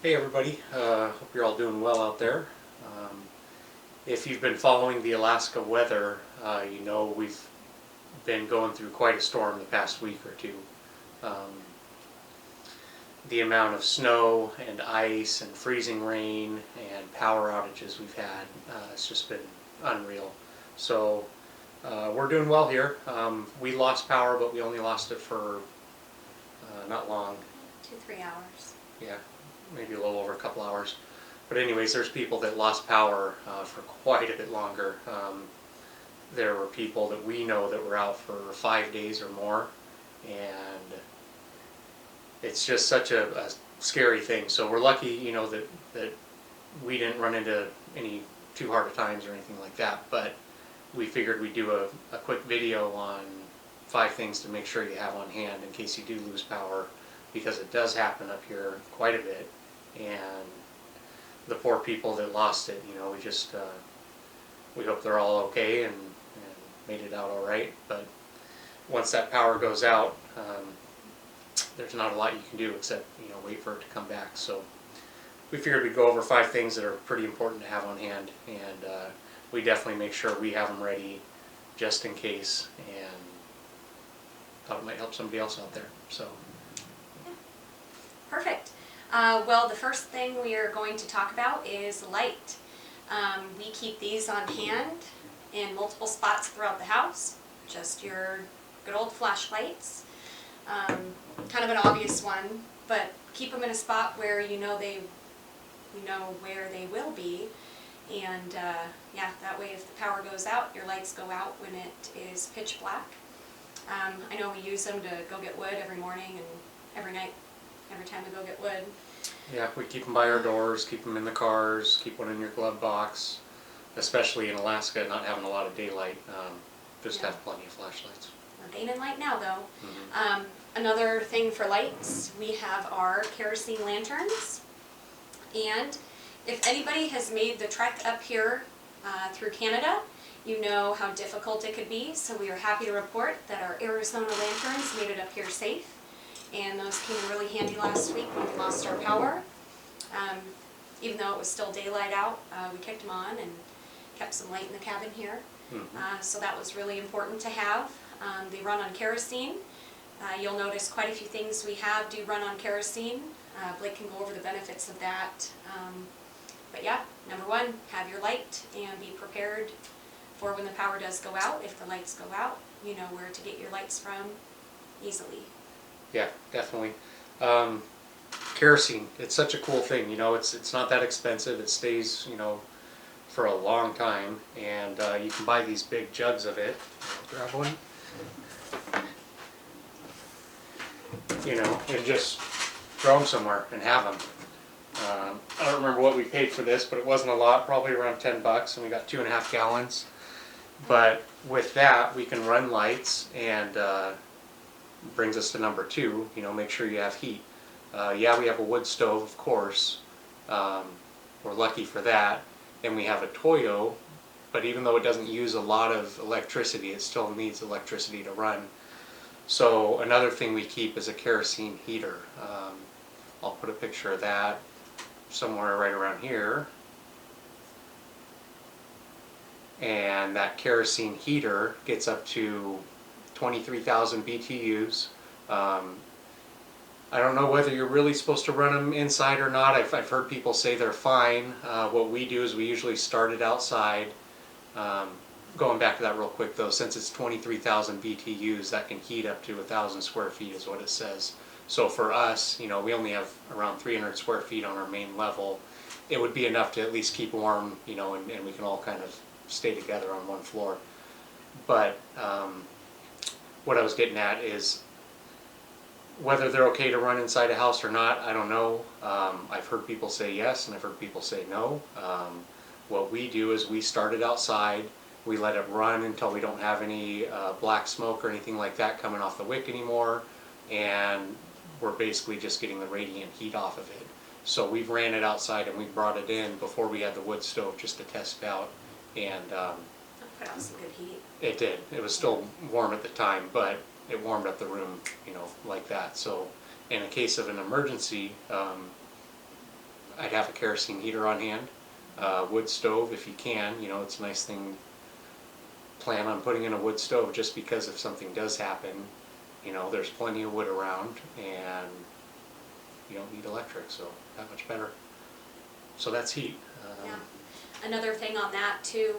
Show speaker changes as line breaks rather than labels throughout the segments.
Hey everybody, hope you're all doing well out there. If you've been following the Alaska weather, you know we've been going through quite a storm the past week or two. Um, the amount of snow and ice and freezing rain and power outages we've had, it's just been unreal. So we're doing well here. We lost power, but we only lost it for not long.
2-3 hours.
Yeah, maybe a little over a couple hours. But anyways, there's people that lost power for quite a bit longer. There were people that we know that were out for 5 days or more, and it's just such a scary thing. So we're lucky, you know, that we didn't run into any too hard of times or anything like that. But we figured we'd do a quick video on 5 things to make sure you have on hand in case you do lose power, because it does happen up here quite a bit. And the poor people that lost it, you know, we hope they're all okay and made it out all right. But once that power goes out, there's not a lot you can do except, you know, wait for it to come back. So we figured we'd go over 5 things that are pretty important to have on hand, and we definitely make sure we have them ready just in case, and thought it might help somebody else out there. So
yeah. Perfect. Well, the first thing we are going to talk about is light. We keep these on hand in multiple spots throughout the house, just your good old flashlights. Kind of an obvious one, but keep them in a spot where you know where they will be, and yeah, that way if the power goes out, your lights go out when it is pitch black. I know we use them to go get wood every morning and every night, every time we go get wood.
yeah, we keep them by our doors, keep them in the cars, keep one in your glove box, especially in Alaska, not having a lot of daylight. Just
Yeah.
have plenty of flashlights.
We're gaining light now though.
Mm-hmm.
Another thing for lights, we have our kerosene lanterns, and if anybody has made the trek up here through Canada, you know how difficult it could be, so we are happy to report that our Arizona lanterns made it up here safe, and those came in really handy last week when we lost our power. Even though it was still daylight out, we kicked them on and kept some light in the cabin here.
Mm-hmm.
So that was really important to have. They run on kerosene. You'll notice quite a few things we have do run on kerosene. Blake can go over the benefits of that. But yeah, number one, have your light and be prepared for when the power does go out. If the lights go out, you know where to get your lights from easily.
Yeah, definitely. Kerosene, it's such a cool thing, you know, it's not that expensive, it stays, you know, for a long time, and you can buy these big jugs of it. I'll grab one. You know, and just throw them somewhere and have them. I don't remember what we paid for this, but it wasn't a lot, probably around $10, and we got 2.5 gallons. But with that, we can run lights, and brings us to number 2, you know, make sure you have heat. Yeah, we have a wood stove, of course. We're lucky for that. And we have a Toyo, but even though it doesn't use a lot of electricity, it still needs electricity to run. So another thing we keep is a kerosene heater. I'll put a picture of that somewhere right around here. And that kerosene heater gets up to 23,000 BTUs. I don't know whether you're really supposed to run them inside or not. I've heard people say they're fine. What we do is we usually start it outside. Going back to that real quick though, since it's 23,000 BTUs, that can heat up to 1,000 square feet is what it says. So for us, you know, we only have around 300 square feet on our main level. It would be enough to at least keep warm, you know, and we can all kind of stay together on one floor. But what I was getting at is whether they're okay to run inside a house or not, I don't know. I've heard people say yes, and I've heard people say no. What we do is we start it outside. We let it run until we don't have any black smoke or anything like that coming off the wick anymore, and we're basically just getting the radiant heat off of it. So we've ran it outside and we brought it in before we had the wood stove just to test it out, and
Put out some good heat.
it did. It was still warm at the time, but it warmed up the room, you know, like that. So in a case of an emergency, I'd have a kerosene heater on hand, wood stove if you can. You know, it's a nice thing. Plan on putting in a wood stove just because if something does happen, you know, there's plenty of wood around and you don't need electric, so that much better. So that's heat.
Yeah. Another thing on that too,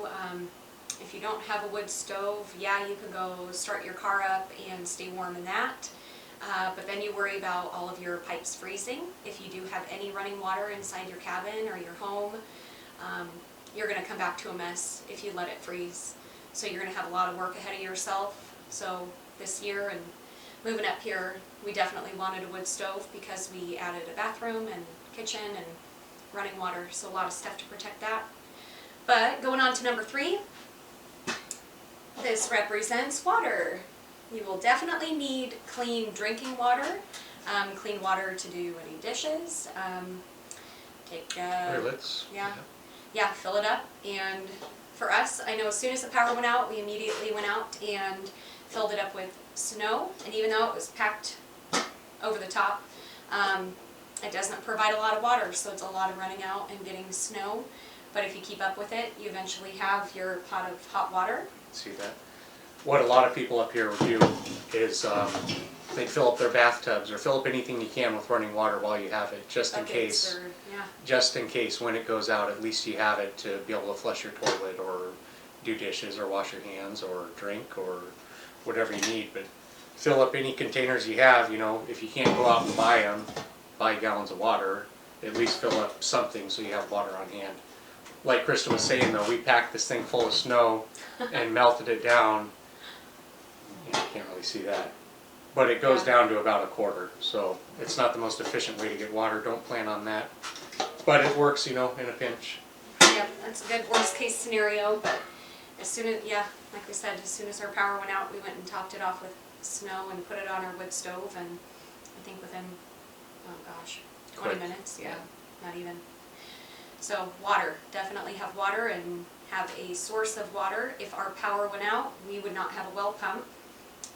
if you don't have a wood stove, yeah, you can go start your car up and stay warm in that. But then you worry about all of your pipes freezing. If you do have any running water inside your cabin or your home, you're going to come back to a mess if you let it freeze. So you're going to have a lot of work ahead of yourself. So this year and moving up here, we definitely wanted a wood stove because we added a bathroom and kitchen and running water, so a lot of stuff to protect that. But going on to number 3, this represents water. You will definitely need clean drinking water, clean water to do any dishes. Take
Toilets.
Yeah, fill it up. And for us, I know as soon as the power went out, we immediately went out and filled it up with snow. And even though it was packed over the top, it doesn't provide a lot of water, so it's a lot of running out and getting snow. But if you keep up with it, you eventually have your pot of hot water.
See that? What a lot of people up here would do is they'd fill up their bathtubs or fill up anything you can with running water while you have it, just in case. Just in case when it goes out, at least you have it to be able to flush your toilet or do dishes or wash your hands or drink or whatever you need. But fill up any containers you have. You know, if you can't go out and buy gallons of water, at least fill up something so you have water on hand. Like Krista was saying though, we packed this thing full of snow and melted it down. You can't really see that. But it goes down to about a quarter, so it's not the most efficient way to get water. Don't plan on that. But it works, you know, in a pinch.
Yep, that's a good worst case scenario, but as soon as, like we said, as soon as our power went out, we went and topped it off with snow and put it on our wood stove, and I think within, 20 minutes, not even. So water, definitely have water and have a source of water. If our power went out, we would not have a well pump.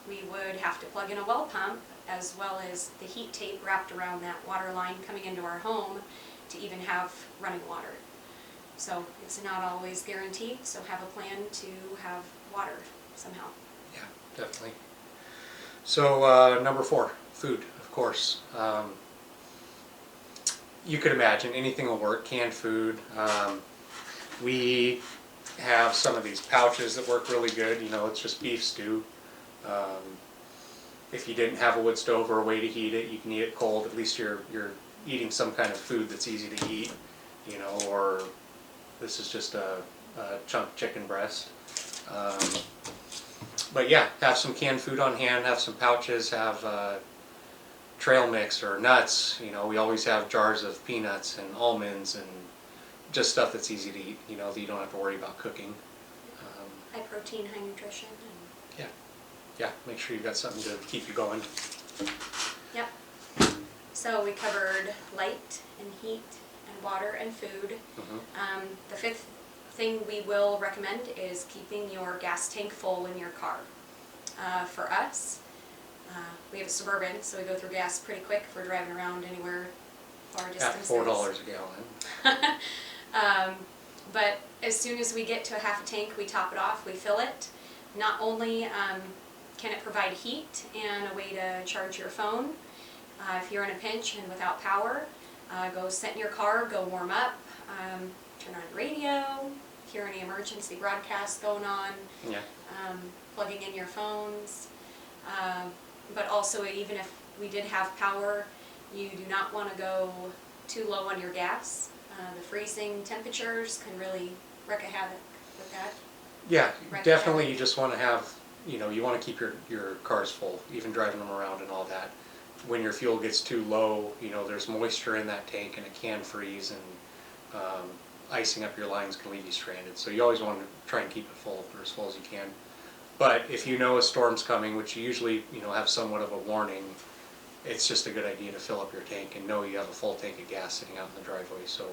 We would have to plug in a well pump as well as the heat tape wrapped around that water line coming into our home to even have running water. So it's not always guaranteed, so have a plan to have water somehow.
Yeah, definitely. So number 4, food, of course. You could imagine anything will work, canned food. We have some of these pouches that work really good. You know, it's just beef stew. If you didn't have a wood stove or a way to heat it, you can eat it cold. At least you're eating some kind of food that's easy to eat, you know, or this is just a chunk chicken breast. But yeah, have some canned food on hand, have some pouches, have trail mix or nuts. You know, we always have jars of peanuts and almonds and just stuff that's easy to eat, you know, that you don't have to worry about cooking.
High protein, high nutrition.
Yeah, make sure you've got something to keep you going.
Yep. So we covered light and heat and water and food. The 5th thing we will recommend is keeping your gas tank full in your car. For us, we have a Suburban, so we go through gas pretty quick if we're driving around anywhere far distances.
At $4 a gallon.
But as soon as we get to a half a tank, we top it off, we fill it. Not only can it provide heat and a way to charge your phone, if you're in a pinch and without power, go sit in your car, go warm up, turn on the radio, hear any emergency broadcasts going on, plugging in your phones. But also, even if we did have power, you do not want to go too low on your gas. The freezing temperatures can really wreak a havoc with that.
Yeah, definitely. You just want to have, you know, you want to keep your cars full, even driving them around and all that. When your fuel gets too low, you know, there's moisture in that tank and it can freeze, and icing up your lines can leave you stranded. So you always want to try and keep it full, or as full as you can. But if you know a storm's coming, which you usually, you know, have somewhat of a warning, it's just a good idea to fill up your tank and know you have a full tank of gas sitting out in the driveway. So,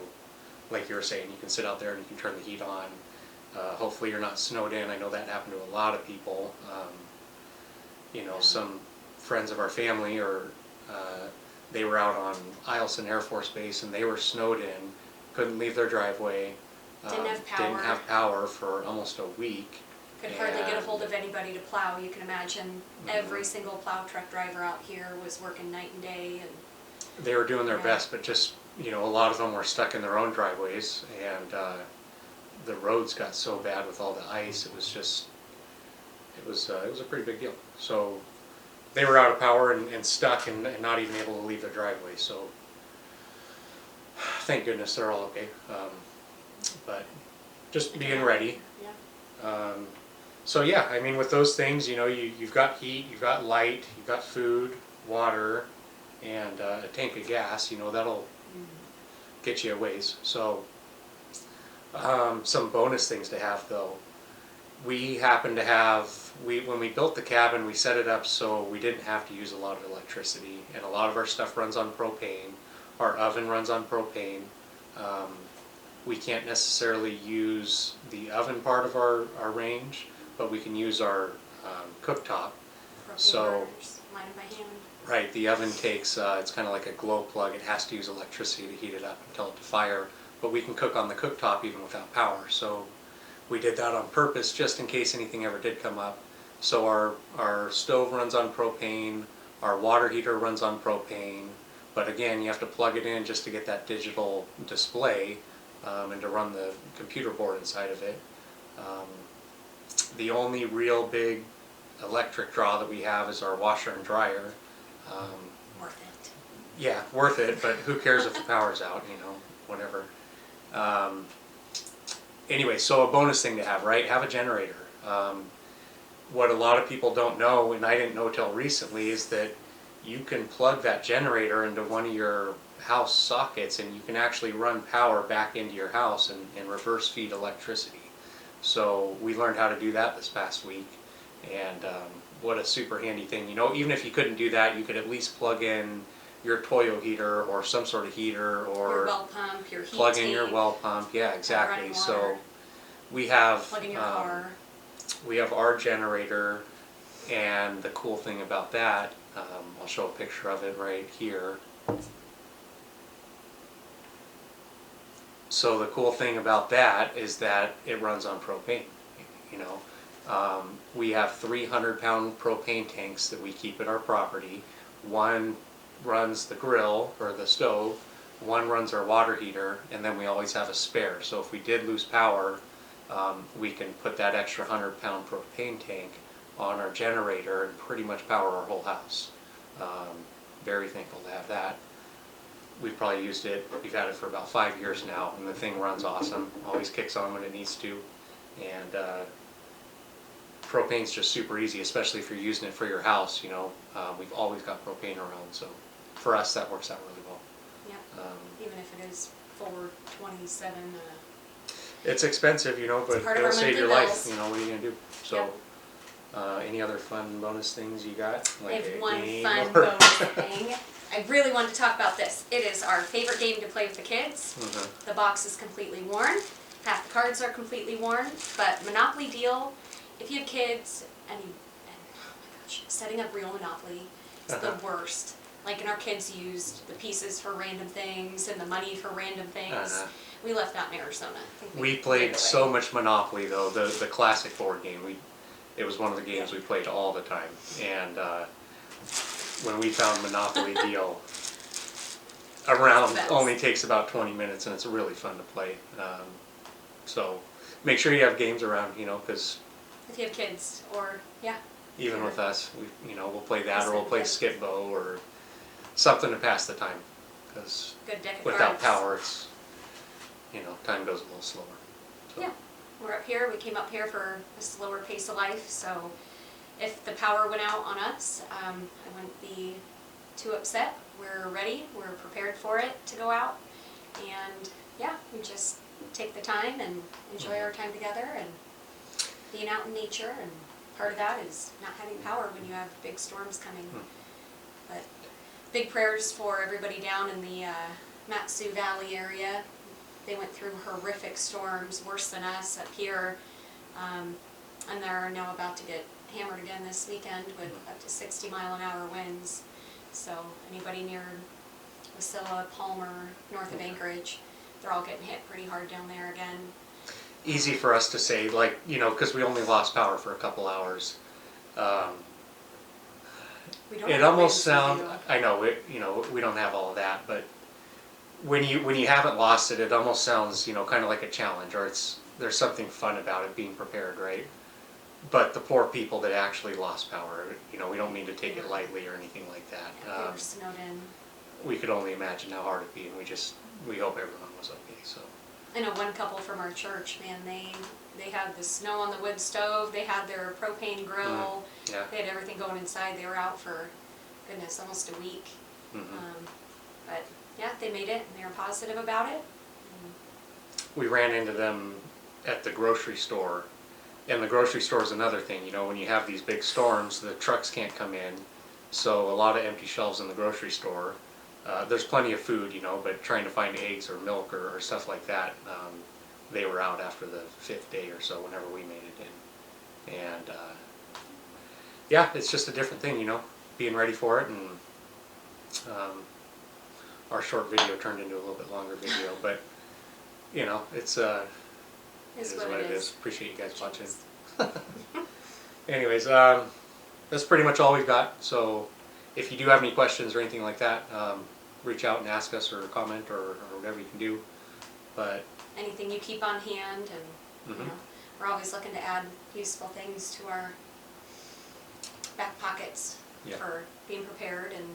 like you were saying, you can sit out there and you can turn the heat on. Hopefully you're not snowed in. I know that happened to a lot of people. You know, some friends of our family, or they were out on Alaskan Air Force Base and they were snowed in, couldn't leave their driveway. Didn't have power for almost a week.
Could hardly get a hold of anybody to plow. You can imagine every single plow truck driver out here was working night and day. And
they were doing their best, but just, you know, a lot of them were stuck in their own driveways, and the roads got so bad with all the ice, it was just, it was a pretty big deal. So they were out of power and stuck and not even able to leave their driveway. So thank goodness they're all okay. But just being ready.
Yeah.
So yeah, I mean, with those things, you know, you've got heat, you've got light, you've got food, water, and a tank of gas. You know, that'll get you a ways. So some bonus things to have though. We happen to have, when we built the cabin, we set it up so we didn't have to use a lot of electricity, and a lot of our stuff runs on propane. Our oven runs on propane. We can't necessarily use the oven part of our range, but we can use our cooktop. So,
lighted by hand.
right, the oven takes, it's kind of like a glow plug. It has to use electricity to heat it up and tell it to fire, but we can cook on the cooktop even without power. So we did that on purpose just in case anything ever did come up. So our stove runs on propane, our water heater runs on propane, but again, you have to plug it in just to get that digital display and to run the computer board inside of it. The only real big electric draw that we have is our washer and dryer.
Worth it.
Yeah, worth it, but who cares if the power's out, you know, whatever. Anyway, so a bonus thing to have, right? Have a generator. What a lot of people don't know, and I didn't know till recently, is that you can plug that generator into one of your house sockets and you can actually run power back into your house and reverse feed electricity. So we learned how to do that this past week, and what a super handy thing. You know, even if you couldn't do that, you could at least plug in your Toyo heater or some sort of heater, or
your well pump, your heat
plug in
tank,
your well pump. Yeah, exactly.
running
So
water.
we have
Plug in your car.
we have our generator, and the cool thing about that, I'll show a picture of it right here. So the cool thing about that is that it runs on propane. You know, we have 300-pound propane tanks that we keep at our property. One runs the grill or the stove, one runs our water heater, and then we always have a spare. So if we did lose power, we can put that extra 100-pound propane tank on our generator and pretty much power our whole house. Very thankful to have that. We've probably used it, we've had it for about 5 years now, and the thing runs awesome, always kicks on when it needs to. And propane's just super easy, especially if you're using it for your house. You know, we've always got propane around, so for us that works out really well.
Yep. Even if it is $4.27.
It's expensive, you know, but it'll save your life. You know, what are you gonna do? So,
yep.
Any other fun bonus things you got?
I have one
game
fun
or-
bonus thing. I really wanted to talk about this. It is our favorite game to play with the kids.
Mhm.
The box is completely worn. Half the cards are completely worn. But Monopoly Deal, if you have kids and oh my gosh, setting up real Monopoly is the worst. Like, and our kids used the pieces for random things and the money for random things. We left out in Arizona. I think
We played so much Monopoly though, the classic board game. It was one of the games we played all the time. And when we found Monopoly Deal, a round only takes about 20 minutes and it's really fun to play. So make sure you have games around, you know, because
if you have kids, or
even with us, we'll play that, or we'll play Skip-Bo or something to pass the time. Because
good deck of
without
cards.
power, it's, time goes a little slower. So.
Yeah, we're up here. We came up here for a slower pace of life, so if the power went out on us, I wouldn't be too upset. We're ready. We're prepared for it to go out, and we just take the time and enjoy our time together and being out in nature. And part of that is not having power when you have big storms coming. But big prayers for everybody down in the Matsu Valley area. They went through horrific storms, worse than us up here, and they're now about to get hammered again this weekend with up to 60-mile-an-hour winds. So anybody near Wasilla, Palmer, north of Anchorage. They're all getting hit pretty hard down there again.
Easy for us to say, like, you know, because we only lost power for a couple hours.
We don't
It
have
almost
winds, we
sounds,
do.
I know, you know, we don't have all of that, but when you haven't lost it, it almost sounds, you know, kind of like a challenge, or there's something fun about it, being prepared, right? But the poor people that actually lost power, you know, we don't mean to take it lightly or anything like that.
Yeah, they were snowed in.
We could only imagine how hard it'd be, and we hope everyone was okay, so.
I know one couple from our church, man, they had the snow on the wood stove, they had their propane grill,
Yeah.
they had everything going inside. They were out for, goodness, almost a week. But yeah, they made it, and they were positive about it.
We ran into them at the grocery store, and the grocery store is another thing, you know, when you have these big storms, the trucks can't come in, so a lot of empty shelves in the grocery store. There's plenty of food, you know, but trying to find eggs or milk or stuff like that, they were out after the 5th day or so whenever we made it in. And yeah, it's just a different thing, you know, being ready for it. And our short video turned into a little bit longer video, but you know, it is what it is. Appreciate you guys watching. Anyways, that's pretty much all we've got. So if you do have any questions or anything like that, reach out and ask us or comment or whatever you can do. But
Anything you keep on hand, and you know, we're always looking to add useful things to our back pockets for being prepared and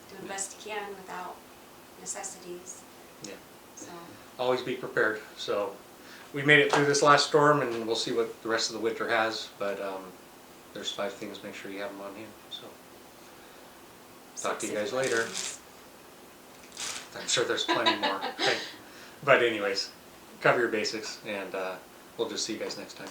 doing the best you can without necessities.
Yeah.
So
Always be prepared. So we made it through this last storm, and we'll see what the rest of the winter has. But there's 5 things. Make sure you have them on hand. So talk to you guys later. I'm sure there's plenty more. Okay. But anyways, cover your basics, and we'll just see you guys next time.